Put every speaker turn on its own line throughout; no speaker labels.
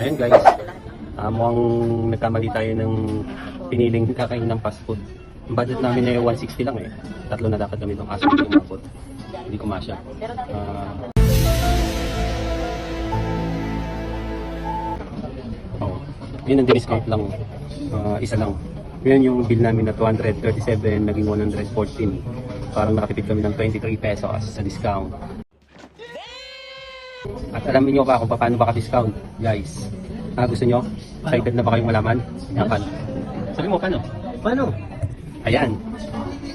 Ayun guys, mukhang nagkamali tayo ng piniling kakain ng fast food. Ang budget namin ay 160 lang eh. Tatlo na dapat kami itong aso hindi umabot. Hindi ko masya. Yun ang discount lang. Isa lang. Yun yung bill namin na 237, naging 114. Parang nakatipid kami ng 23 pesos sa discount. At alam niyo ba kung paano baka-discount, guys? Gusto nyo? Excited na ba kayong malaman? Yan kan. Sabi mo, paano? Paano? Ayan.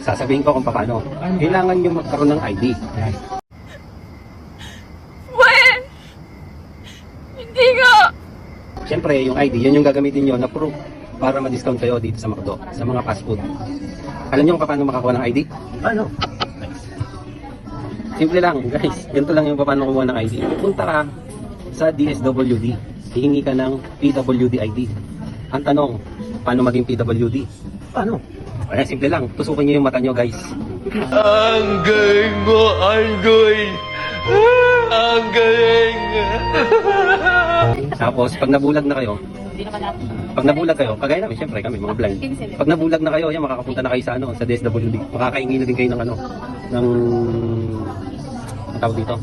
Sasabihin ko kung paano. Kailangan nyo magkaroon ng ID. Ayan.
When? Hindi nga!
Siyempre, yung ID, yun yung gagamitin nyo na proof para ma-discount kayo dito sa McDo, sa mga fast food. Alam nyo kung paano makakuha ng ID? Paano? Simple lang, guys. Ganito lang yung paano kumuha ng ID. Punta ka sa DSWD. Hihingi ka ng PWD ID. Ang tanong, paano maging PWD? Paano? Ayan, simple lang. Tusukin nyo yung mata nyo, guys.
Ang galing mo, Anggoy! Ang galing!
Tapos, pag nabulag na kayo, kagaya namin, syempre kami, mga blind. Pag nabulag na kayo, yan, makakapunta na kayo sa, sa DSWD. Makakaingi na din kayo ng, ng, ang tawag dito,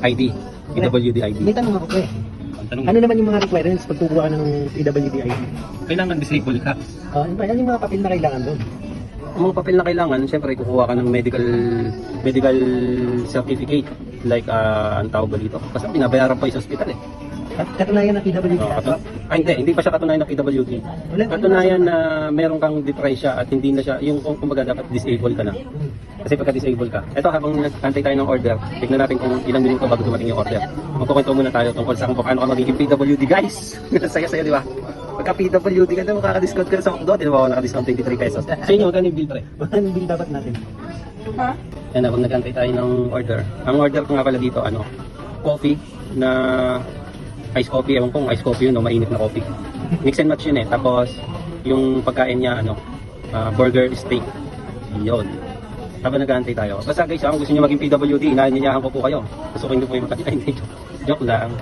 ID, PWD ID.
May tanong ako pre. Ano naman yung mga requirements pag kukuha ka ng PWD ID?
Kailangan disable ka.
Ano yung mga papel na kailangan doon?
Ang mga papel na kailangan, syempre kukuha ka ng medical certificate. Like, ang tawag ba dito? Kasi binabayaran pa yung sa hospital eh.
Katunayan ng PWD ka?
Hindi pa siya katunayan ng PWD. Katunayan na meron kang diferensya at hindi na siya, yung kumbaga dapat disable ka na. Kasi pagka disable ka, ito habang nag-antay tayo ng order, tignan natin kung ilang minuto bago dumating yung order. Magkukwento muna tayo tungkol sa kung paano ka magiging PWD, guys. Saya-saya, di ba? Pagka PWD ka na, makaka-discount ka na sa McDo, di ba? Naka-discount 23 pesos. Sa inyo, magkano yung bill, pre?
Ano yung bill dapat natin?
Yan, habang nag-antay tayo ng order. Ang order ko nga pala dito, coffee na ice coffee, ewan kong ice coffee yun, mainit na coffee. Mix and match yun eh. Tapos, yung pagkain niya, burger steak. Yun. Habang nag-aantay tayo. Basta guys, kung gusto nyo maging PWD, inaanyayahan ko po kayo. Gusto ko nyo po yung mata. Hindi, joke lang.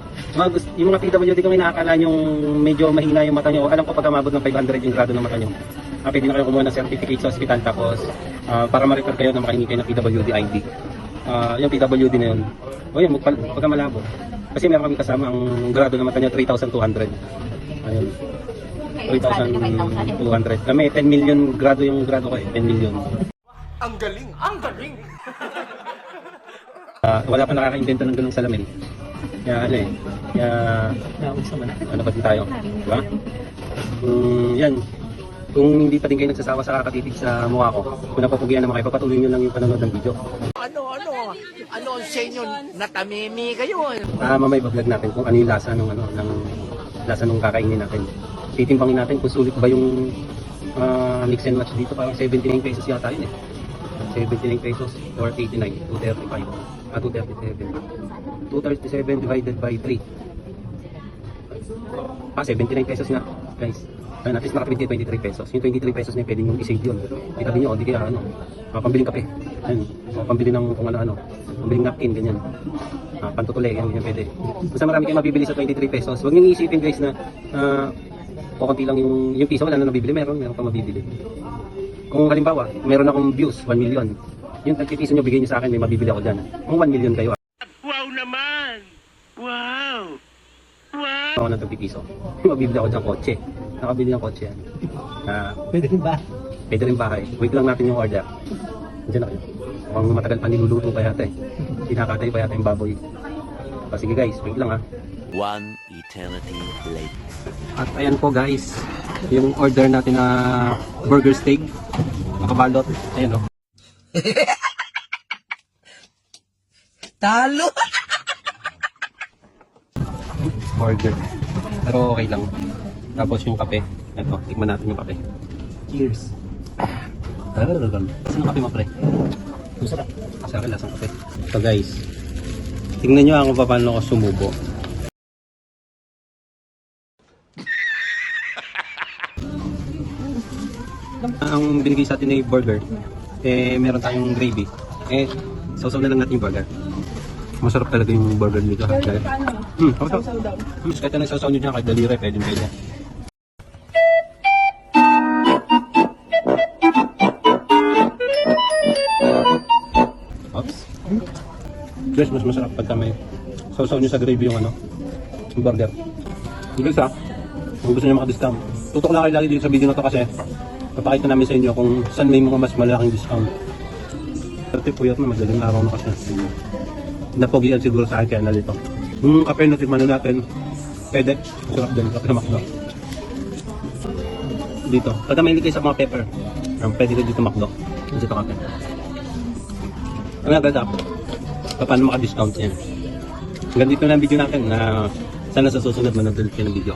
Yung mga PWD kung inaakala nyo medyo mahina yung mata nyo, alam ko pag umabot ng 500 yung grado ng mata nyo. Pwede na kayo kumuha ng certificate sa hospital, tapos para ma-refer kayo na makahingi kayo ng PWD ID. Yung PWD na yun. O yun, pagka malabo. Kasi meron kami kasama ang grado ng mata nyo, 3,200. Ayun. 3,200. Kami, 10 million grado yung grado ko eh. 10 million.
Ang galing! Ang galing!
Wala pa nakaka-invento ng ganung salamin. Kaya ano pa din tayo? Diba? Yan. Kung hindi pa din kayo nagsasawa sa kakatitig sa mukha ko, kung napapugian naman kayo, papatuloy nyo lang yung panonood ng video.
Ano ang sa inyo? Natamimi kayo!
Mamay vlog natin kung ano yung lasa ng lasa nung kakainin natin. Titimbangin natin kung sulit ba yung mix and match dito. Parang 79 pesos yata yun eh. 79 pesos or 89, 235. 237. 237 divided by 3. 79 pesos nga, guys. At least nakatipid 23 pesos. Yung 23 pesos na pwede nyo i-save yun. Itabi nyo, di kaya pambiling kape. Ayun, pambili ng kung ano, pambiling napkin, ganyan. Pantutuli, yan pwede. Basta marami kayong mabibili sa 23 pesos. Huwag nyo iisipin guys na kukunti lang yung piso, wala na nabibili, meron pa mabibili. Kung halimbawa, meron akong views, 1 million. Yung 30 piso nyo, bigay nyo sa akin, may mabibili ako dyan. Kung 1 million kayo.
Wow naman! Wow! Wow!
Ako ng 30 piso. May mabibili ako dyan kotse. Nakabili ng kotse yan.
Pwede rin ba?
Pwede rin bahay. Wait lang natin yung order. Diyan na kayo. Mukhang matagal pa niluluto pa yata eh. Pinakatay pa yata yung baboy. Sige guys, wait lang ha.
One eternity later.
At ayan po guys, yung order natin na burger steak. Nakabalot. Ayan o.
Talo!
Burger. Pero okay lang. Tapos yung kape. Ito, tikman natin yung kape. Cheers. Saan yung kape mo pre? Masarap. Sa akin lasang kape. So guys, tingnan nyo ako paano ako sumubo. Ang binigay sa atin ay burger. Meron tayong gravy. Sausaw na lang natin yung burger. Masarap talaga yung burger dito. Kapag kahit na nagsasaw nyo dyan, kahit daliri, pwede. Oops. Guys, mas masarap pagka may sausaw nyo sa gravy yung yung burger. Yung guys kung gusto nyo maka-discount, tutok lang kayo lagi dito sa video na to kasi papakita namin sa inyo kung saan may mga mas malaking discount. Pero puyat na, madaling araw na kasi. Napogian siguro sa akin kaya nalito. Yung kape na tikman na natin, pwede. Sarap din, kape na McDo. Dito, pagka may kayo sa mga pepper, pwede ka dito McDo. Dito kape. Ano nga ganda? Paano maka-discount yan? Hanggang dito na ang video natin na sana sa susunod manood ulit kayo ng video.